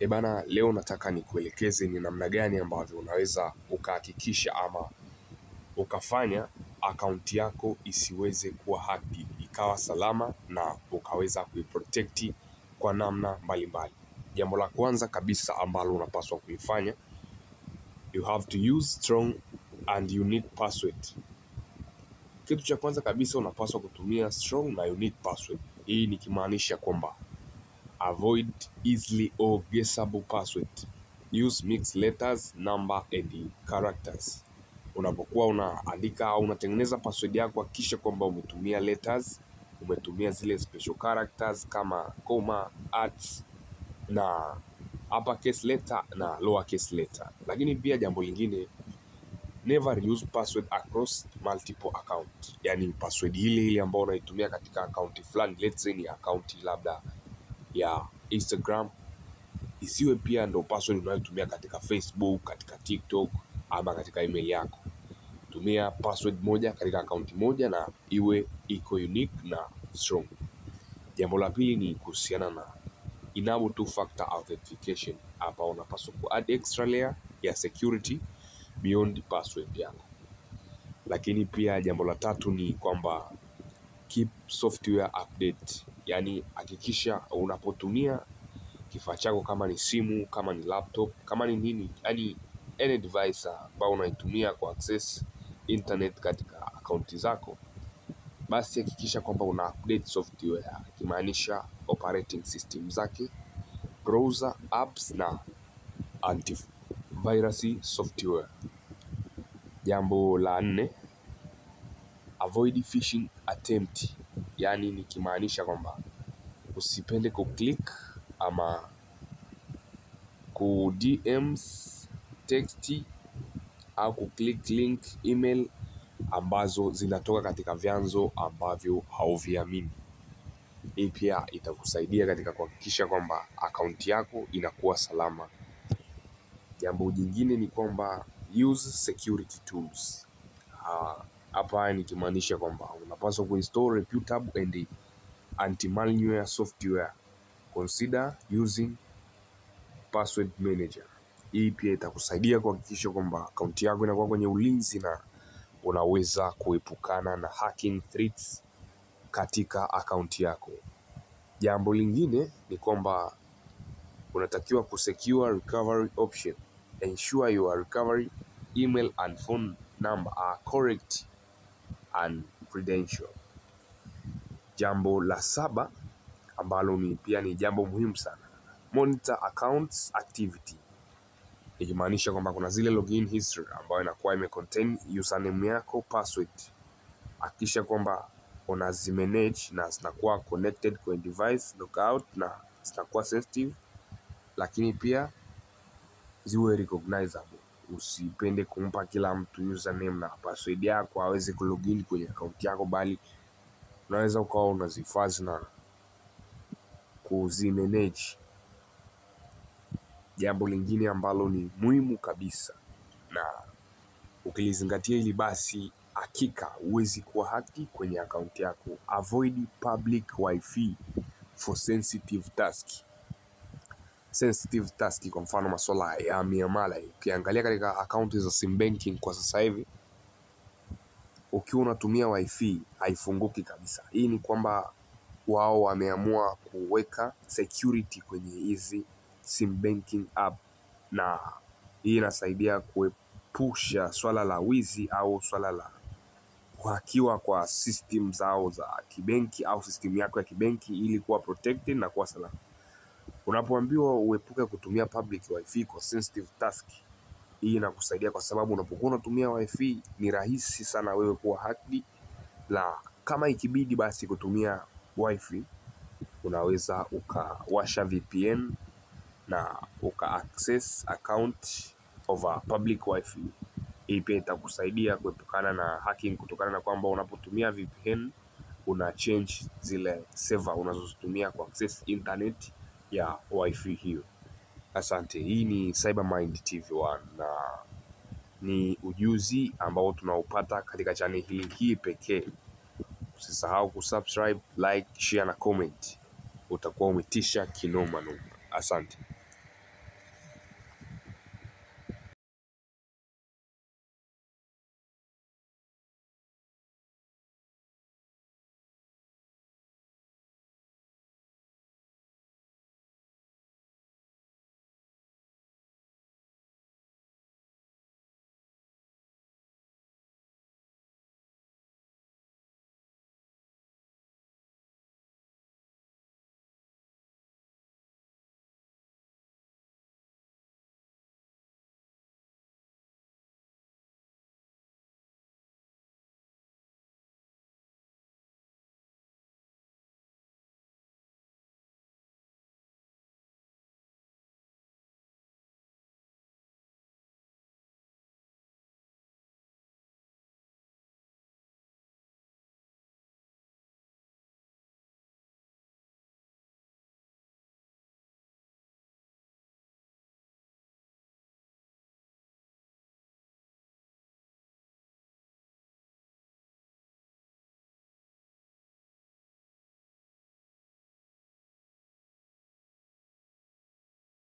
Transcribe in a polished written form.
Bana, leo nataka nikuelekeze ni namna gani ambavyo unaweza ukahakikisha ama ukafanya akaunti yako isiweze kuwa hacked, ikawa salama na ukaweza kuiprotect kwa namna mbalimbali. Jambo la kwanza kabisa ambalo unapaswa kuifanya, you have to use strong and unique password. Kitu cha kwanza kabisa unapaswa kutumia strong na unique password. Hii nikimaanisha kwamba avoid easily or guessable password. Use mixed letters, number and characters. Unapokuwa unaandika au unatengeneza password yako, hakikisha kwamba umetumia letters, umetumia zile special characters kama comma, at na uppercase letter na lowercase letter. Lakini pia jambo lingine, never use password across multiple account. Yani password ile ambayo unaitumia katika account fulani, let's say ni account labda ya Instagram, isiwe pia ndo password unayotumia katika Facebook, katika TikTok ama katika email yako. Tumia password moja katika account moja na iwe iko unique na strong. Jambo la pili ni kuhusiana na enable two-factor authentication. Hapa unapaswa ku add extra layer ya security beyond password yako. Lakini pia jambo la tatu ni kwamba keep software update. Yani hakikisha unapotumia kifaa chako, kama ni simu, kama ni laptop, kama ni nini, yani any device ambao unaitumia kwa access internet katika akaunti zako, basi hakikisha kwamba una update software, kimaanisha operating system zake, browser, apps na antivirus software. Jambo la 4, avoid phishing attempt. Yani nikimaanisha kwamba usipende kuklik ama ku DMs, text au kuklik link email ambazo zinatoka katika vyanzo ambavyo hauviamini. Hii pia itakusaidia katika kuhakikisha kwamba akaunti yako inakuwa salama. Jambo jingine ni kwamba use security tools. Hapa nikimaanisha kwamba unapaswa kuinstall reputable and anti-malware software. Consider using password manager. Hii pia itakusaidia kuhakikisha kwamba akaunti yako inakuwa kwenye ulinzi na unaweza kuepukana na hacking threats katika akaunti yako. Jambo lingine ni kwamba unatakiwa kusecure recovery option. Ensure your recovery email and phone number are correct and credential. Jambo la 7 ambalo pia ni jambo muhimu sana, monitor accounts activity. Ikimaanisha kwamba kuna zile login history ambayo inakuwa imecontain username yako, password. Hakikisha kwamba unazimanage na zinakuwa connected kwenye device logout na zinakuwa sensitive, lakini pia ziwe recognizable. Usipende kumpa kila mtu username na password yako aweze kulogin kwenye account yako, bali unaweza ukawa unazihifadhi na kuzimanage. Jambo lingine ambalo ni muhimu kabisa na ukilizingatia hili, basi hakika huwezi kuwa hacked kwenye akaunti yako. Avoid public wifi for sensitive task. Sensitive task kwa mfano masuala ya miamala. Ukiangalia katika akaunti za sim banking kwa sasa hivi, ukiwa unatumia wifi haifunguki kabisa. Hii ni kwamba wao wameamua kuweka security kwenye hizi sim banking app, na hii inasaidia kuepusha swala la wizi au swala la kuhakiwa kwa system zao za kibenki au system yako ya kibenki, ili kuwa protected na kuwa salama. Unapoambiwa uepuke kutumia public wifi kwa sensitive task, hii inakusaidia kwa sababu unapokuwa unatumia wifi ni rahisi sana wewe kuwa hacked. La kama ikibidi basi kutumia wifi, unaweza ukawasha VPN na uka access account over public wifi. Hii pia itakusaidia kuepukana na hacking, kutokana na kwamba unapotumia VPN una change zile server unazotumia kwa access internet ya wifi hiyo. Asante. Hii ni Cybermind TV1 na ni ujuzi ambao tunaupata katika channel hii pekee. Usisahau kusubscribe, like, share na comment. Utakuwa umetisha kinoma noma. Asante.